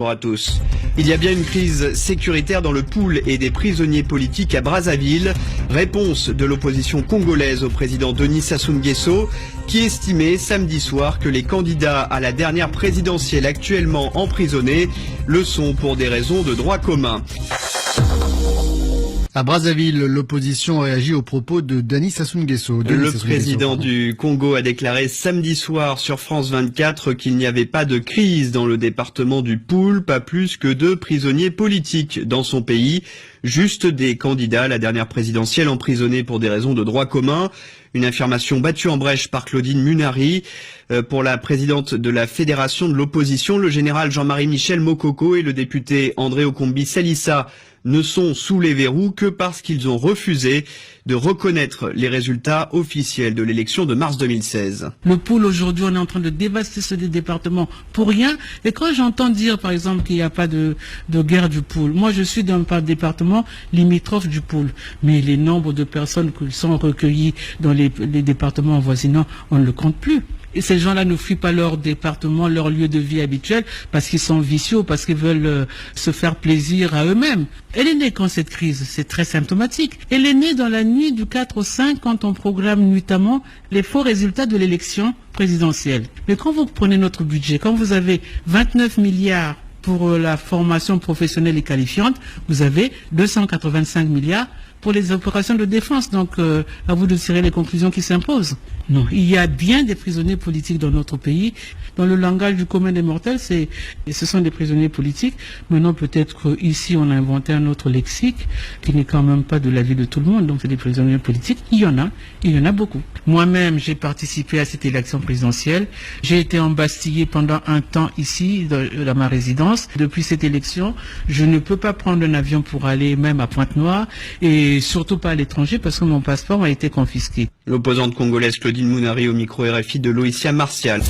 Bonjour à tous. Il y a bien une crise sécuritaire dans le pool et des prisonniers politiques à Brazzaville. Réponse de l'opposition congolaise au président Denis Sassou Nguesso, qui estimait samedi soir que les candidats à la dernière présidentielle actuellement emprisonnés le sont pour des raisons de droit commun. À Brazzaville, l'opposition réagit aux propos de Denis Sassou Nguesso. Le président du Congo a déclaré samedi soir sur France 24 qu'il n'y avait pas de crise dans le département du Pool, pas plus que de prisonniers politiques dans son pays, juste des candidats à la dernière présidentielle emprisonnés pour des raisons de droit commun. Une affirmation battue en brèche par Claudine Munari. Pour la présidente de la Fédération de l'opposition, le général Jean-Marie Michel Mokoko et le député André Okombi Salissa ne sont sous les verrous que parce qu'ils ont refusé de reconnaître les résultats officiels de l'élection de mars 2016. Le Pool, aujourd'hui, on est en train de dévaster ce département pour rien. Et quand j'entends dire, par exemple, qu'il n'y a pas de guerre du Pool, moi je suis dans un département limitrophe du Pool. Mais les nombres de personnes qui sont recueillies dans les départements avoisinants, on ne le compte plus. Et ces gens-là ne fuient pas leur département, leur lieu de vie habituel, parce qu'ils sont vicieux, parce qu'ils veulent se faire plaisir à eux-mêmes. Elle est née quand cette crise, c'est très symptomatique. Elle est née dans la nuit du 4 au 5, quand on programme nuitamment les faux résultats de l'élection présidentielle. Mais quand vous prenez notre budget, quand vous avez 29 milliards pour la formation professionnelle et qualifiante, vous avez 285 milliards pour les opérations de défense. Donc, à vous de tirer les conclusions qui s'imposent. Non, il y a bien des prisonniers politiques dans notre pays. Dans le langage du commun des mortels, ce sont des prisonniers politiques. Maintenant, peut-être qu'ici, on a inventé un autre lexique qui n'est quand même pas de l'avis de tout le monde. Donc, c'est des prisonniers politiques. Il y en a beaucoup. Moi-même, j'ai participé à cette élection présidentielle. J'ai été embastillé pendant un temps ici, dans ma résidence. Depuis cette élection, je ne peux pas prendre un avion pour aller même à Pointe-Noire et surtout pas à l'étranger parce que mon passeport a été confisqué. L'opposante congolaise Claudine Munari au micro RFI de Loïcia Martial.